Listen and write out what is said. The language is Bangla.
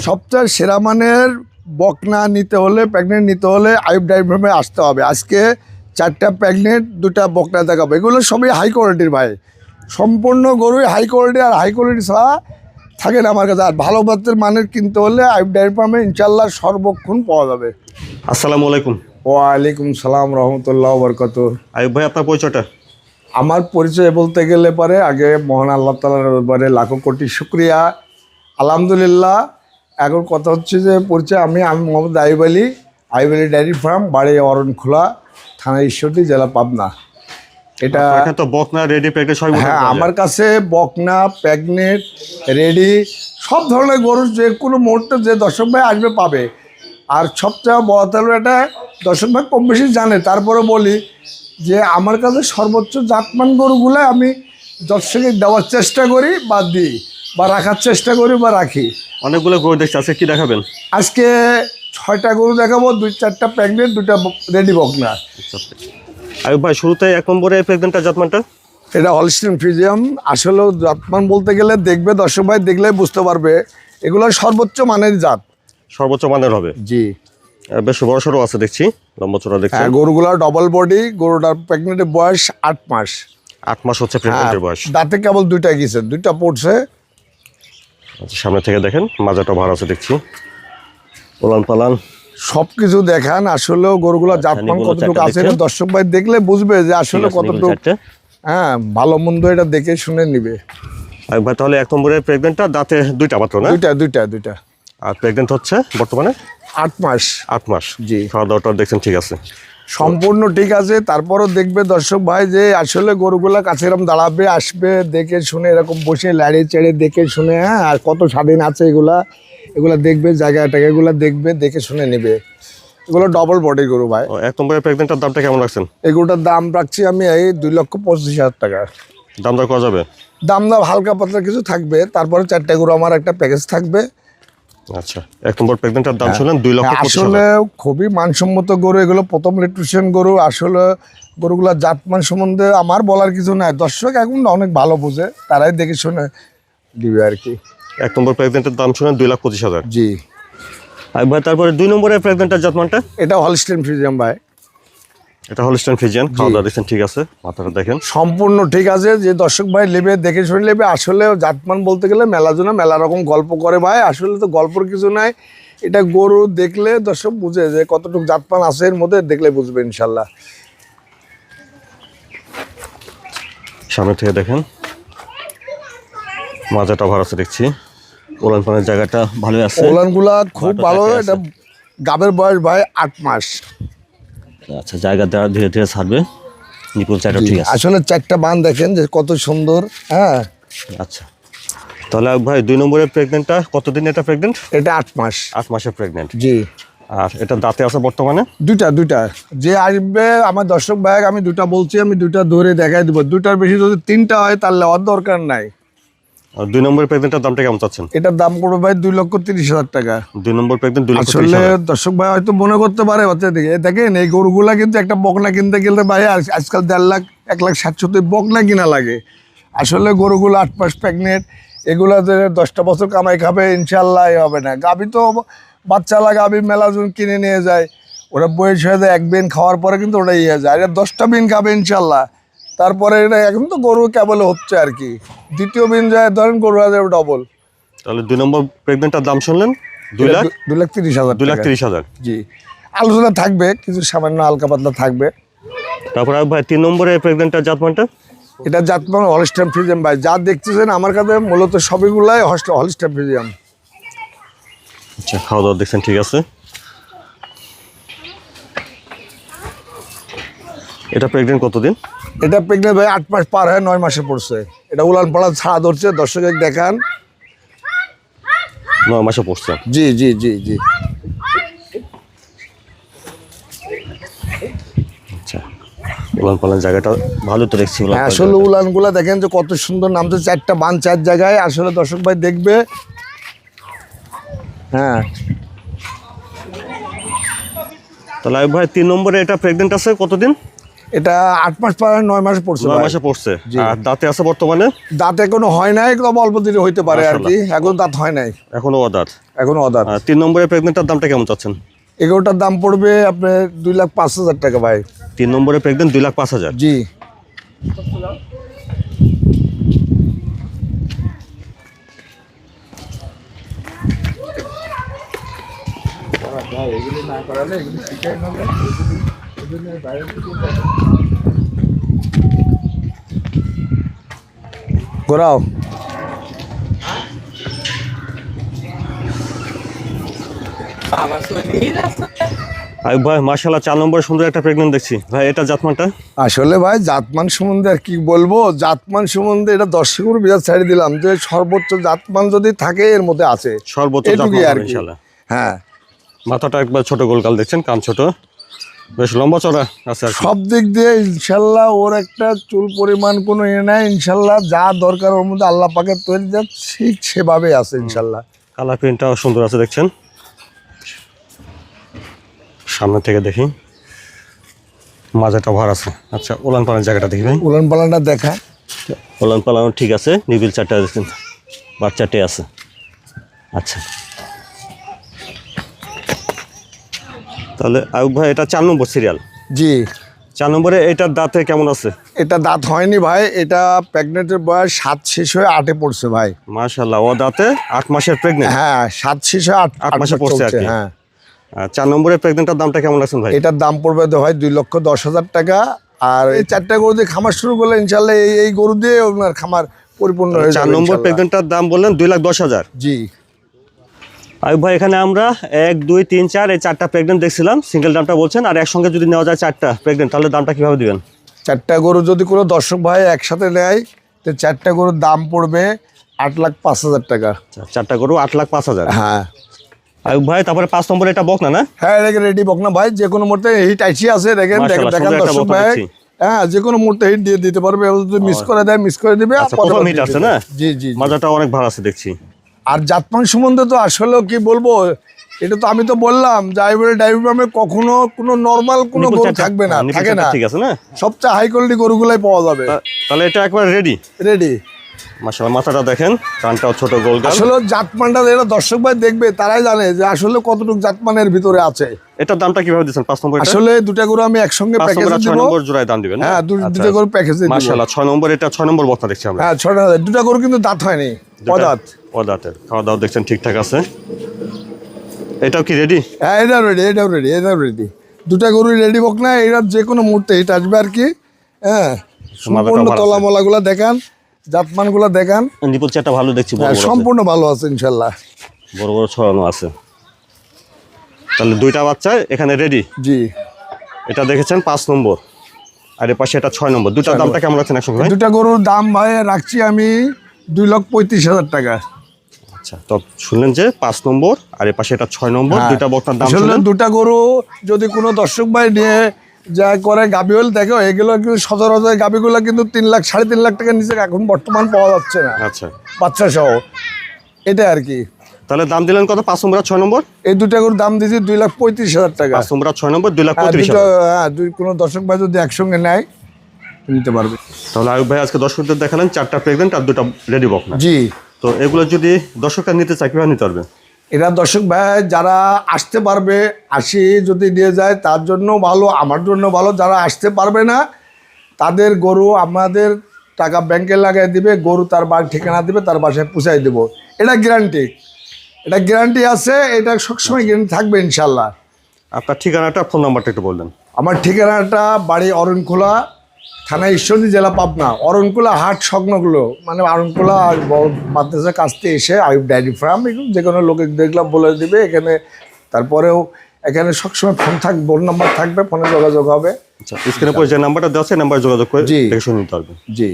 সবচেয়ে সেরা মানের বকনা নিতে হলে, প্রেগনেন্ট নিতে হলে আইব ডায়েরি ফার্মে আসতে হবে। আজকে 4টা প্রেগনেন্ট, 2টা বকনা দেখাবো। এগুলো সবই হাই কোয়ালিটির ভাই, সম্পূর্ণ গরুই হাই কোয়ালিটি। আর হাই কোয়ালিটি ছাড়া থাকে না আমার কাছে। আর ভালো জাতের মানের কিনতে হলে আইব ডায়েরি ফার্মে ইনশাল্লাহ সর্বক্ষণ পাওয়া যাবে। আসসালামু আলাইকুম। ওয়ালাইকুম সালাম রহমতুল্লাহ বরকত। আইয়ুব ভাই, আপনার পরিচয়টা? আমার পরিচয় বলতে গেলে পরে আগে মহান আল্লাহ তাআলার দরবারে লাখো কোটি শুকরিয়া, আলহামদুলিল্লাহ। এখন কথা হচ্ছে যে পরিচয়, আমি মোহাম্মদ আইয়ুব আলী, আইয়ুব আলী ডায়েরি ফার্ম, বাড়ি অরণখোলা, থানা ঈশ্বরদী, জেলা পাবনা। এটা তো বকনা রেডি প্রেগনেন্ট সব? হ্যাঁ, আমার কাছে বকনা, প্রেগনেন্ট, রেডি সব ধরনের গরু যে কোনো মুহূর্তে যে দর্শক ভাই আসবে পাবে। আর সবচেয়ে বড় হলো এটা, দর্শক ভাই কম বেশি জানে, তারপরে বলি যে আমার কাছে সর্বোচ্চ জাতমান গরুগুলো আমি দর্শকে দেওয়ার চেষ্টা করি বা দিই, বা রাখার চেষ্টা করি বা রাখি। অনেকগুলো গরু দেখছি, আজকে কি দেখাবেন? আজকে 6টা গরু দেখাবো, 2-4টা প্রেগনেন্ট, 2টা রেডি বকনা। আইয়ুব ভাই, শুরুতে 1 নম্বরে প্রেগনেন্টটা জাতমানটা? এটা হলস্টাইন ফ্রিজিয়ান। আসলে জাতমান বলতে গেলে দেখবে দর্শক ভাই, দেখলে বুঝতে পারবে এগুলো সর্বোচ্চ মানের জাত। সর্বোচ্চ মানের হবে? জি। বেশ বড় সড়ো আছে দেখছি, লম্বা চড়া দেখছি। হ্যাঁ, গরুগুলো ডবল বডি। গরুটার প্রেগনেন্টের বয়স 8 মাস। 8 মাস হচ্ছে প্রেগনেন্টের বয়স। দাঁতে কেবল 2টা গেছে, 2টা পড়ছে। আচ্ছা, সামনে থেকে দেখেন, মাজাটা ভার আছে দেখছি, ওলান পালান সব কিছু দেখান। আসলে গরুগুলো জাতমান কতটুকু আছে দর্শক ভাই দেখলে বুঝবে যে আসলে কতটুকু। হ্যাঁ, ভালো মন্দ এটা দেখে শুনে নিবে। আইয়ুব ভাই, তাহলে 1 নম্বরে প্রেগনেন্টটা দাঁতে 2টা মাত্র না? 2টা। আর প্রেগনেন্ট হচ্ছে বর্তমানে 8 মাস। 8 মাস। জি। খাওয়া দাওয়াটা দেখছেন ঠিক আছে? সম্পূর্ণ ঠিক আছে। তারপরও দেখবে দর্শক ভাই যে আসলে গরুগুলা কাছে এরকম দাঁড়াবে, আসবে, দেখে শুনে এরকম বসে লাড়িয়ে চেড়ে দেখে শুনে, হ্যাঁ, আর কত স্বাধীন আছে এগুলা দেখবে, জায়গাটাকে এগুলা দেখবে, দেখে শুনে নেবে। এগুলো ডবল বডি গরু ভাই। 1 নম্বরে প্রেগনেন্টটার দামটা কেমন রাখছেন? এগুলোটার দাম রাখছি আমি এই 2,25,000 টাকা। দাম দর করা যাবে? দাম হালকা পাতলা কিছু থাকবে। তারপরে 4টা গরু আমার একটা প্যাকেজ থাকবে। আচ্ছা, 1 নম্বর প্রেগনেন্টটার দাম শুনলেন 2,25,000। আসলে খুবই মানসম্মত গরু এগুলো, প্রথম ইলেকট্রিশিয়ান গরু। আসলে গরুগুলা জাতমান সম্বন্ধে আমার বলার কিছু নাই। দর্শক এখন অনেক ভালো বোঝে, তারাই দেখে শুনে দিবে আর কি। 1 নম্বর প্রেগনেন্টের দাম শুনেন 2,25,000। জি। আইয়ুব ভাই, তারপরে 2 নম্বরে প্রেগনেন্টের জাতমানটা? এটা হলস্টাইন ফ্রিজিয়ান ভাই। এটা হলস্টাইন ফ্রিজিয়ান। খাওয়া দাওয়া দেখছেন ঠিক আছে? মাথাটা দেখেন, সম্পূর্ণ ঠিক আছে। যে দর্শক ভাই নেবে দেখে শুনে নেবে। আসলে জাতমান বলতে গেলে মেলা রকম গল্প করে ভাই, আসলে তো গল্পর কিছু নাই। এটা গরু দেখলে দর্শক বুঝে যে কতটুকু জাতমান আছে এর মধ্যে, দেখলে বুঝবে ইনশাল্লাহ। সামনে থেকে দেখেন, মাজাটা ভার আছে দেখছি, ওলান পানের জায়গাটা ভালোই আছে, ওলানগুলা খুব ভালো। এটা গাবের বয়স ভাই 8 মাস। আচ্ছা, জায়গা দেওয়া ধীরে ধীরে ছাড়বে, নিপুল চারটা ঠিক আছে। আসলে 4টা বান দেখেন যে কত সুন্দর। হ্যাঁ, আচ্ছা, তাহলে ভাই 2 নম্বরের প্রেগনেন্টটা কতদিন? এটা প্রেগনেন্ট? এটা 8 মাস। 8 মাসের প্রেগনেন্ট। জি। আর এটা দাঁতে আছে বর্তমানে? 2টা। যে আসবে আমার দর্শক ভাই, আমি 2টা বলছি, আমি 2টা ধরে দেখাই দেবো। 2টার বেশি যদি 3টা হয় তাহলে আর দরকার নাই। আর 2 নম্বরের প্রেগনেন্টটার দামটা কেমন চাচ্ছেন? এটার দাম পড়বে ভাই 2,30,000 টাকা। 2 নম্বর প্রেগনেন্ট 2,30,000। আসলে দর্শক ভাই হয়তো মনে করতে পারে হচ্ছে দেখেন এই গরুগুলা কিন্তু একটা বকনা কিনতে গেলে ভাই আজকাল 1.5 লাখ 1,60,000 বকনা কিনা লাগে। আসলে গরুগুলো 8 মাস প্রেগনেন্ট, এগুলা যে 10টা বছর কামাই খাবে ইনশাল্লাহ হবে না। গাভী তো বাচ্চালা গাভী মেলাজন কিনে নিয়ে যায়, ওরা বয়স হয়ে যায় 1 বিন খাওয়ার পরে কিন্তু ওটা ইয়ে যায়। এটা 10টা বিন খাবে ইনশাল্লাহ। তারপরে এটা এখন তো গরু কেবল হচ্ছে আর কি, 2য় বিন যায় ধরেন গরু হয়ে যাবে ডবল। তাহলে 2 নম্বর প্রেগনেন্টটার দাম শুনলেন 2,30,000। 2,30,000। জি। আলোচনা থাকবে, কিছু সামান্য হালকা পাতলা থাকবে। তারপর ভাই 3 নম্বরে প্রেগনেন্টটার জাতমানটা? এটা জাতমান হলস্টাইন ফ্রিজিয়ান ভাই। যা দেখতেছেন আমার কাছে মূলত সবগুলাই হলস্টাইন ফ্রিজিয়ান। আচ্ছা, খাওয়া দাওয়া দেখছেন ঠিক আছে? এটা প্রেগনেন্ট কতদিন? এটা প্রেগনেন্ট ভাই 8 মাস পার হয়ে 9 মাসে পড়ছে। এটা উলান পালান ছাড়া ধরছে, দর্শক দেখান। 9 মাসে পড়ছে। জি। আচ্ছা, উলান পালান জায়গাটা ভালো তো দেখছি। আসলে উলানগুলা দেখেন যে কত সুন্দর নামছে। 4টা বান 4 জায়গায়। আসলে দর্শক ভাই দেখবে। হ্যাঁ, তাহলে ভাই 3 নম্বরে এটা প্রেগনেন্ট আছে কতদিন? এটা 8 মাস পর 9 মাস পড়ছে 9 ভাই। মাসে পড়ছে। জি। আর দাঁতে আছে বর্তমানে? দাঁত এখনো হয় নাই, তবে অল্প দিনে হইতে পারে আর কি, এখন দাঁত হয় নাই, এখনো অদাঁত। এখনো অদাঁত। 3 নম্বরে প্রেগনেন্টটার দামটা কেমন চাচ্ছেন? এগুলোটার দাম পড়বে আপনার 2,05,000 টাকা ভাই। 3 নম্বরে প্রেগনেন্ট 2,05,000। জি। ঘোরাও। আইয়ুব ভাই মাশাআল্লাহ 4 নম্বরে সুন্দর একটা প্রেগনেন্ট দেখছি ভাই, এটা জাতমানটা? আসলে ভাই জাতমান সম্বন্ধে আর কি বলবো, জাতমান সম্বন্ধে এটা দর্শকের বিরাট ছাড়ি দিলাম যে সর্বোচ্চ জাতমান যদি থাকে এর মধ্যে আছে, সর্বোচ্চ এটুকুই জাতমান আর কি। ইনশাআল্লাহ। হ্যাঁ, মাথাটা একবার ছোট গোলগাল দেখছেন, কান ছোট, বেশ লম্বা চড়া আছে আর কি। সব দিক দিয়ে ইনশাল্লাহ ওর একটা চুল পরিমাণ কোনো এ নাই, ইনশাল্লাহ যা দরকার ওর মধ্যে আল্লাহ পাকের তৈরি যা ঠিক সেভাবে আছে ইনশাল্লাহ। কালার প্রিন্টটাও সুন্দর আছে দেখছেন। সামনে থেকে দেখি, মাজাটা ভার আছে। আচ্ছা, ওলান পালানোর জায়গাটা দেখি ভাই। উলান পালানটা দেখা। ওলান পালানো ঠিক আছে, নিবিল চারটা দেখছেন, বাচ্চাটে আছে। আচ্ছা, তাহলে আইয়ুব ভাই এটা 4 নম্বর সিরিয়াল। জি। 4 নম্বরে এটার দাঁতে কেমন আছে? এটা দাঁত হয়নি ভাই, এটা প্রেগনেন্টের বয়স 7 শেষ হয়ে 8-এ পড়ছে ভাই। মাশাআল্লাহ, ও দাঁতে 8 মাসের প্রেগনেন্ট। হ্যাঁ, 7 শেষ হয়ে 8 8 মাসে পড়ছে আর কি। হ্যাঁ। 4 নম্বরের প্রেগনেন্টের দামটা কেমন লাগছেন ভাই? এটার দাম পড়বে তো হয় 2,10,000 টাকা। আর এই 4টা গরু দিয়ে খামার শুরু করলে ইনশাল্লাহ এই গরু দিয়ে আপনার খামার পরিপূর্ণ হয়ে 4 যাবে নম্বর ইনশাল্লাহ। প্রেগনেন্টটার দাম বললেন 2,10,000। জি। আইয়ুব ভাই এখানে আমরা 1, 2, 3, 4 এই 4টা প্রেগনেন্ট দেখছিলাম, সিঙ্গেল দামটা বলছেন, আর একসঙ্গে যদি নেওয়া যায় 4টা প্রেগনেন্ট তাহলে দামটা কিভাবে দিবেন? 4টা গরু যদি কোনো দর্শক ভাই একসাথে নেয় তো 4টা গরুর দাম পড়বে 8,05,000 টাকা। 4টা গরু 8,05,000। হ্যাঁ। আইয়ুব ভাই তারপরে 5 নম্বরে এটা বকনা না? হ্যাঁ, এটা রেডি বকনা ভাই, যে কোনো মুহূর্তে হিট আইসি আছে, দেখেন মাশাআল্লাহ, দেখেন সুন্দর একটা দর্শক বকনা ভাই। দেখছি। হ্যাঁ, যে কোনো মুহূর্তে হিট দিয়ে দিতে পারবে, যদি মিস করে দেয় মিস করে দিবে। আচ্ছা, প্রথম হিট আছে না? জি জি জি। মাজাটা অনেক ভালো আছে দেখছি। আর জাতমান সম্বন্ধে তো আসলে কি বলবো, এটা তো আমি তো বললাম ডাইভার ফার্মে কখনো কোনো নর্মাল কোনো নিপুল গরু চারটা- থাকবে না, নিপুল থাকে চারটা না, ঠিক আছে না? সবচেয়ে হাই কোয়ালিটি গরুগুলাই পাওয়া যাবে। তাহলে এটা একবার রেডি। রেডি। মাশাআল্লাহ, মাথাটা দেখেন, কানটাও ছোট গোলগাল। আসলে জাতমানটা যেটা দর্শক ভাই দেখবে তারাই জানে যে আসলে কতটুকু জাতমানের ভিতরে আছে। এটার দামটা কিভাবে দিচ্ছেন 5 নম্বর? আসলে দুটা গরু আমি একসঙ্গে 5 প্যাকেজে নম্বর আর 6 দিব। নম্বর জোড়ায় দাম দিবেন? হ্যাঁ, দুটা গরু প্যাকেজে দিব। মাশাআল্লাহ, 6 নম্বর, এটা 6 নম্বর বক্তা দেখছি আমরা। হ্যাঁ, 6,000। দুটা গরু কিন্তু দাঁত হয়নি, পদাত। পদাতের খাওয়া দাওয়া দেখছেন ঠিকঠাক আছে। এটাও কি রেডি? হ্যাঁ, এটাও রেডি, এটাও রেডি, এটাও রেডি। দুটা গরু রেডি বক না, এরা যে কোনো মুহূর্তে হিট আসবে আর কি। হ্যাঁ, সম্পূর্ণ ভালো আছে। তলামলাগুলা দেখান, জাতমানগুলা দেখান। নিপুল চারটা ভালো দেখছি, বড় হ্যাঁ, বড় আছে। সম্পূর্ণ ভালো আছে ইনশাল্লাহ। বড় বড় ছড়ানো আছে। তাহলে দুইটা বাচ্চা এখানে রেডি। জি। এটা দেখেছেন 5 নম্বর, আর এর পাশে এটা 6 নম্বর। দুটার দামটা কেমন রাখছেন একসঙ্গে ভাই? দুটা গরুর দাম ভাই রাখছি আমি 2,35,000 টাকা। আচ্ছা, তো শুনলেন যে 5 নম্বর আর এর পাশে এটা 6 নম্বর, হ্যাঁ। দুইটা বক্তার দাম আসলে শুনলেন। দুটা গরু যদি কোনো দর্শক ভাই নিয়ে যা করে গাবি হল দেখো, এগুলো কিন্তু সচরাচর গাবিগুলো কিন্তু 3 লাখ 3.5 লাখ টাকার নিচে এখন বর্তমান পাওয়া যাচ্ছে না, আচ্ছা, বাচ্চা সহ। এটা আর কি। তাহলে দাম দিলেন কত? 5 নম্বর আর 6 নম্বর? এই দুটা গরুর দাম দিয়েছি 2,35,000 টাকা। 5 নম্বর আর 6 নম্বর হ্যাঁ, 2,35,000। হ্যাঁ, কোনো দর্শক ভাই যদি একসঙ্গে নেয় নিতে পারবে। তাহলে আয়ুব ভাই আজকে দর্শকদের দেখালেন 4টা প্রেগনেন্ট আর 2টা রেডি বক না। জি। তো এগুলো যদি দর্শকরা নিতে চায় কিভাবে নিতে পারবে? এরা দর্শক ভাই যারা আসতে পারবে, আসি যদি নিয়ে যায় তার জন্য ভালো, আমার জন্য ভালো। যারা আসতে পারবে না তাদের গরু আমাদের টাকা ব্যাংকে লাগাই দিবে, গরু তার বাড়ি ঠিকানা দিবে, তার বাসায় পৌঁছাই দেবো। এটা গ্যারান্টি, এটা গ্যারান্টি আছে, এটা সবসময় গ্যারান্টি থাকবে ইনশাল্লাহ। আপনার ঠিকানাটা, ফোন নাম্বারটা একটু বলবেন। আমার ঠিকানাটা বাড়ি অরণখোলা, থানা ঈশ্বরদী, জেলা পাবনা। অরণখোলা হাট সংলগ্ন, মানে অরণখোলা মাদ্রাসার কাছ থেকে এসে আইয়ুব ডায়েরি ফার্ম, যে কোনো লোকে দেখলাম বলে দিবে এখানে। তারপরেও এখানে সবসময় ফোন থাকবে, ফোন নাম্বার থাকবে, ফোনে যোগাযোগ হবে। আচ্ছা, স্ক্রিনে পরে যে নাম্বারটা দেওয়া আছে, নাম্বারে যোগাযোগ করে জি। দেখে শুনে নিতে পারবেন। জি।